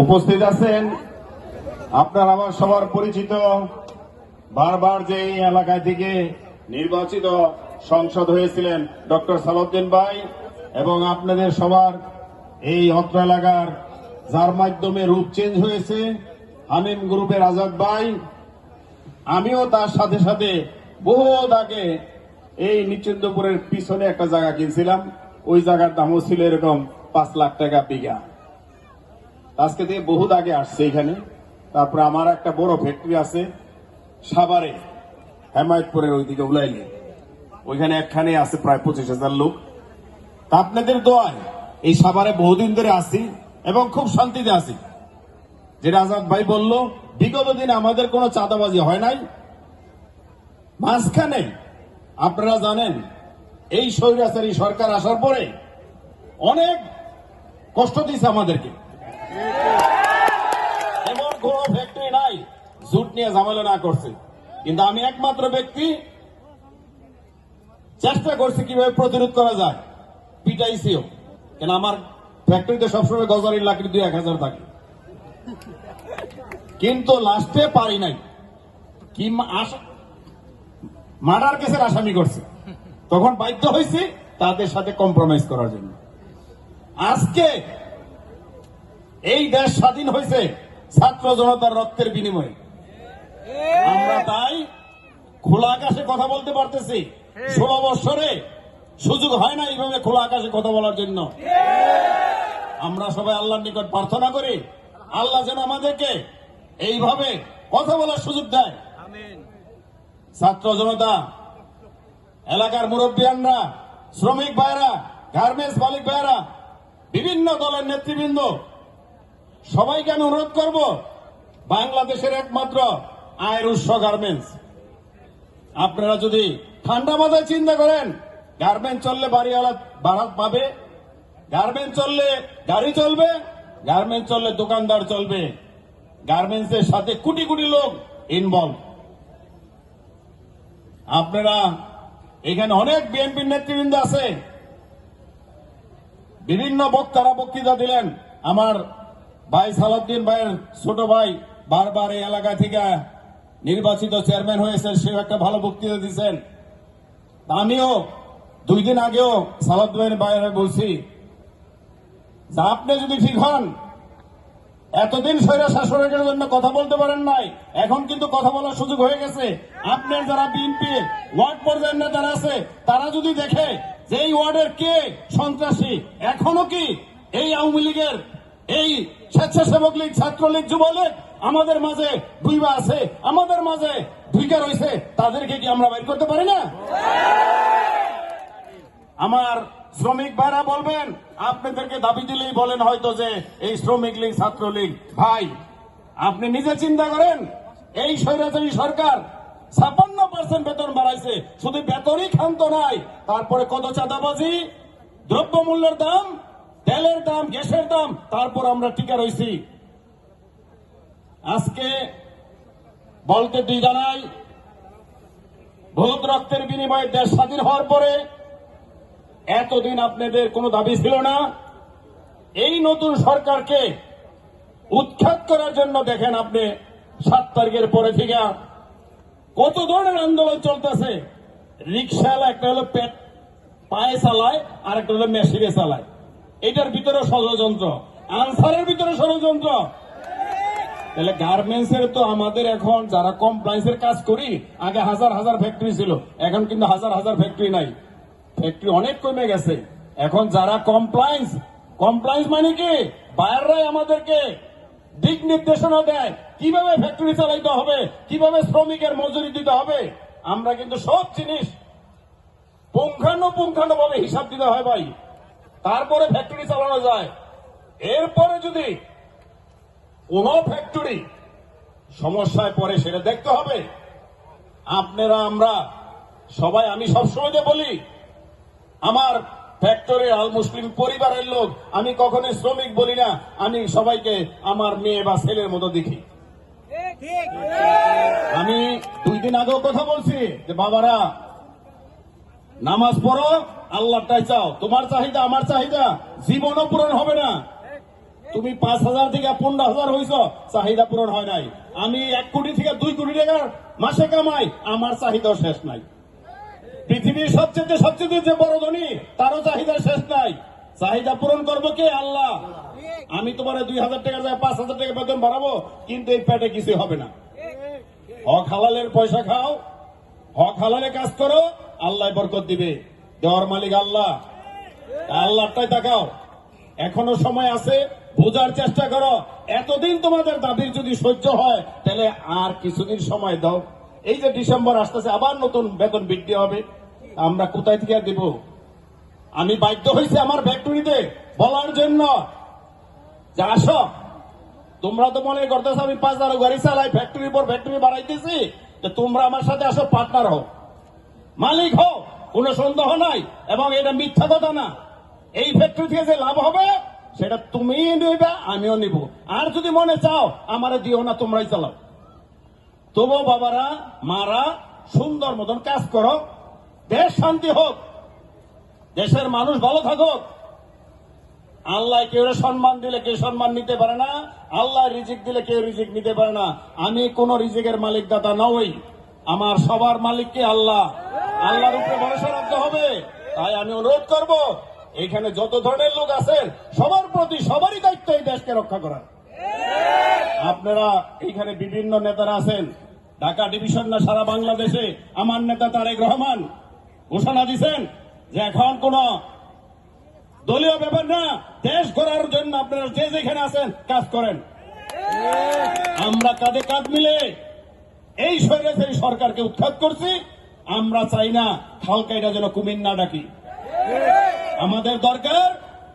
উপস্থিত আছেন আপনার আমার সবার পরিচিত বারবার যে এই এলাকায় থেকে নির্বাচিত সংসদ হয়েছিলেন ডক্টর সালাউদ্দিন ভাই এবং আপনাদের সবার এই অত্র এলাকার যার মাধ্যমে রূপ চেঞ্জ হয়েছে হামিম গ্রুপের আজাদ ভাই। আমিও তার সাথে সাথে বহুত আগে এই নিশ্চিন্তপুরের পিছনে একটা জায়গা কিনছিলাম, ওই জায়গার দামও ছিল এরকম 5 লাখ টাকা বিঘা। আজকে থেকে বহুত আগে আসছে এখানে। তারপরে আমার একটা বড় ফ্যাক্টরি আছে সাভারে, হেমায়তপুরের ওইদিকে উলাইলে, ওইখানে একখানে আছে প্রায় 25,000 লোক। তা আপনাদের দোয়ায় এই সাভারে বহুদিন ধরে আছি এবং খুব শান্তিতে আছি। যেটা আজাদ ভাই বলল, বিগত দিনে আমাদের কোনো চাঁদাবাজি হয় নাই। মাঝখানে আপনারা জানেন এই স্বৈরাচারী সরকার আসার পরে অনেক কষ্ট দিয়েছে আমাদেরকে। এমন কোন ফ্যাক্টরি নাই জুট নিয়ে ঝামেলা না করছে, কিন্তু আমি একমাত্র ব্যক্তি চেষ্টা করছি কিভাবে প্রতিরোধ করা যায়, পিটাইছিও। কেন আমার ফ্যাক্টরিতে সবসময় গজারির লাকড়ি 2-1000 থাকে, কিন্তু লাস্টে পারি নাই। কি মার্ডার কেসের আসামি করছে, তখন বাধ্য হয়েছি তাদের সাথে কম্প্রোমাইজ করার জন্য। আজকে এই দেশ স্বাধীন হয়েছে ছাত্র জনতার রক্তের বিনিময়ে। আমরা তাই খোলা আকাশে কথা বলতে পারতেছি। 16 বছরে সুযোগ হয় না এইভাবে খোলা আকাশে কথা বলার জন্য। আমরা সবাই আল্লাহর নিকট প্রার্থনা করি আল্লাহ যেন আমাদেরকে এইভাবে কথা বলার সুযোগ দেয়। ছাত্র জনতা, এলাকার মুরব্বিয়ানরা, শ্রমিক ভাইরা, গার্মেন্টস মালিক ভাইরা, বিভিন্ন দলের নেতৃবৃন্দ, সবাইকে আমি অনুরোধ করব, বাংলাদেশের একমাত্র আয়ের উৎস গার্মেন্টস। আপনারা যদি ঠান্ডা মাথায় চিন্তা করেন, গার্মেন্টস চললে বাড়িওয়ালা ভাড়া পাবে, গার্মেন্টস চললে গাড়ি চলবে, গার্মেন্টস চললে দোকানদার চলবে, গার্মেন্টসের সাথে কোটি কোটি লোক ইনভলভ। আপনারা এখানে অনেক বিএনপির নেতৃবৃন্দ আছে, বিভিন্ন বক্তারা বক্তৃতা দিলেন। আমার ভাই সালাউদ্দিন ভাইয়ের ছোট ভাই বারবার এই এলাকা থেকে নির্বাচিত চেয়ারম্যান হয়েছেন, সেও একটা ভালো বক্তৃতা দিচ্ছেন। আমিও 2 দিন আগেও সালাউদ্দিন ভাইয়ের বলছি যে আপনি যদি ঠিক হন, এতদিন স্বৈরা শাসনের জন্য কথা বলতে পারেন নাই, এখন কিন্তু কথা বলার সুযোগ হয়ে গেছে। আপনার যারা বিএনপি ওয়ার্ড পর্যায়ের নেতারা আছে, তারা যদি দেখে যে এই ওয়ার্ডের কে সন্ত্রাসী, এখনো কি এই আওয়ামী লীগের, এই স্বেচ্ছাসেবক লীগ, ছাত্রলীগ, যুবলীগ আমাদের মাঝে দুইবা আছে, আমাদের মাঝে দুইটা রয়েছে, তাদেরকে কি আমরা বের করতে পারি না? আমার শ্রমিক ভাইরা বলবেন, আপনাদেরকে দাবি দিলেই বলেন হয়তো যে এই শ্রমিক লীগ, ছাত্রলীগ। ভাই, আপনি নিজে চিন্তা করেন, এই স্বৈরাচারী সরকার 56% বেতন বাড়াইছে, শুধু বেতনই ক্ষান্ত নাই, তারপরে কত চাঁদাবাজি, দ্রব্যমূল্যের দাম, তেলের দাম, গ্যাসের দাম, তারপর আমরা টিকা রয়েছি। আজকে বলতে দুই জানাই, বহুত রক্তের বিনিময়ে দেশ স্বাধীন হওয়ার পরে এতদিন আপনাদের কোনো দাবি ছিল না। এই নতুন সরকারকে উৎখাত করার জন্য দেখেন আপনি 7 তারিখের পরে থেকে কত ধরনের আন্দোলন চলতেছে। রিক্সাওয়ালা একটা হলো পেট পায়ে চালায়, আর একটা হলো মেশিনে চালায়, এটার ভিতরে ষড়যন্ত্র, আনসারের ভিতরে ষড়যন্ত্র। তাহলে গার্মেন্টসের তো আমাদের এখন যারা কমপ্লায়েন্সের কাজ করি, আগে হাজার হাজার ফ্যাক্টরি ছিল, এখন কিন্তু হাজার হাজার ফ্যাক্টরি নাই, ফ্যাক্টরি অনেক কমে গেছে। এখন যারা কমপ্লায়েন্স মানে কি, বায়াররাই আমাদেরকে দিক নির্দেশনা দেয় কিভাবে ফ্যাক্টরি চালাইতে হবে, কিভাবে শ্রমিকের মজুরি দিতে হবে। আমরা কিন্তু সব জিনিস পুঙ্খানুপুঙ্খানুভাবে হিসাব দিতে হয় ভাই, তারপরে ফ্যাক্টরি চালানো যায়। এরপরে যদি কোন ফ্যাক্টরি সমস্যায় পড়ে সেটা দেখতে হবে। আপনারা আমরা সবাই, আমি সবসময় বলি, আমার ফ্যাক্টরি আল মুসলিম পরিবারের লোক, আমি কখনোই শ্রমিক বলি না, আমি সবাইকে আমার মেয়ে বা ছেলের মতো দেখি। আমি 2 দিন আগেও কথা বলছি যে বাবারা, নামাজ পড়ো, আল্লাহটাই চাও, তোমার চাহিদা আমার চাহিদা জীবনও পূরণ হবে না। তুমি 5,000 থেকে 15,000 হইছ, চাহিদা পূরণ হয় নাই। আমি 1 কোটি থেকে 2 কোটি টাকার মাসে কামাই, আমার চাহিদাও শেষ নাই। পৃথিবীর সবচেয়ে যে বড় ধনী, তারও চাহিদা শেষ নাই। চাহিদা পূরণ করবো কে? আল্লাহ। আমি তোমার 2,000 টাকা যায় 5,000 টাকা বেতন বাড়াবো, কিন্তু এই পেটে কিছু হবে না। হক হালালের পয়সা খাও, হক হালালে কাজ করো, আল্লাহ বরকত দিবে। দেওয়ার মালিক আল্লাহ, আল্লাহটাই তাকাও। এখনো সময় আছে, বোঝার চেষ্টা করো। এতদিন তোমাদের দাবির যদি সহ্য হয়, তাহলে আর কিছুদিন সময় দাও। এই যে ডিসেম্বর আসতেছে, আবার নতুন বেতন বৃদ্ধি হবে, আমরা কোথায় থেকে দেব? আমি বাধ্য হয়েছি আমার ফ্যাক্টরিতে বলার জন্য যে আসো, তোমরা তো মনে করতেছো আমি 5,000 গাড়ি চালাই, ফ্যাক্টরির পর ফ্যাক্টরি বাড়াইতেছি, যে তোমরা আমার সাথে আসো, পার্টনার হও, মালিক হও, কোনো সন্দেহ নাই। এবং এটা মিথ্যা কথা না। এই ফ্যাক্টরি থেকে যে লাভ হবে সেটা তুমি নিবে, আমিও নিব। আর যদি মনে চাও আমারে দিও না, তোমরাই চালাও। তবুও বাবারা, মারা, সুন্দর মতন কাজ করো, দেশ শান্তি হোক, দেশের মানুষ ভালো থাকুক। আল্লাহ কেউ সম্মান দিলে কেউ সম্মান নিতে পারে না, আল্লাহ রিজিক দিলে কেউ রিজিক নিতে পারে না। আমি কোন রিজিকের মালিক দাতা নই, আমার সবার মালিককে আল্লাহ। আল্লাহর উপরে ভরসা রাখতে হবে। তাই আমি অনুরোধ করব, এখানে যত ধরনের লোক আছেন সবার প্রতি সবারই দায়িত্ব এই দেশকে রক্ষা করার। আপনারা এখানে বিভিন্ন নেতারা আছেন, ঢাকা ডিভিশন না সারা বাংলাদেশে আমার নেতা তারেক রহমান ঘোষণা দিয়েছেন যে এখন কোন দলীয় ব্যাপার না, দেশ গড়ার জন্য আপনারা যে যেখানে আছেন কাজ করেন। আমরা কাঁধে কাঁধ মিলে এই স্বৈরাচারী সরকারকে উৎখাত করছি। আমরা চাই না খালকাইটা যেন কুমির না ডাকি। আমাদের দরকার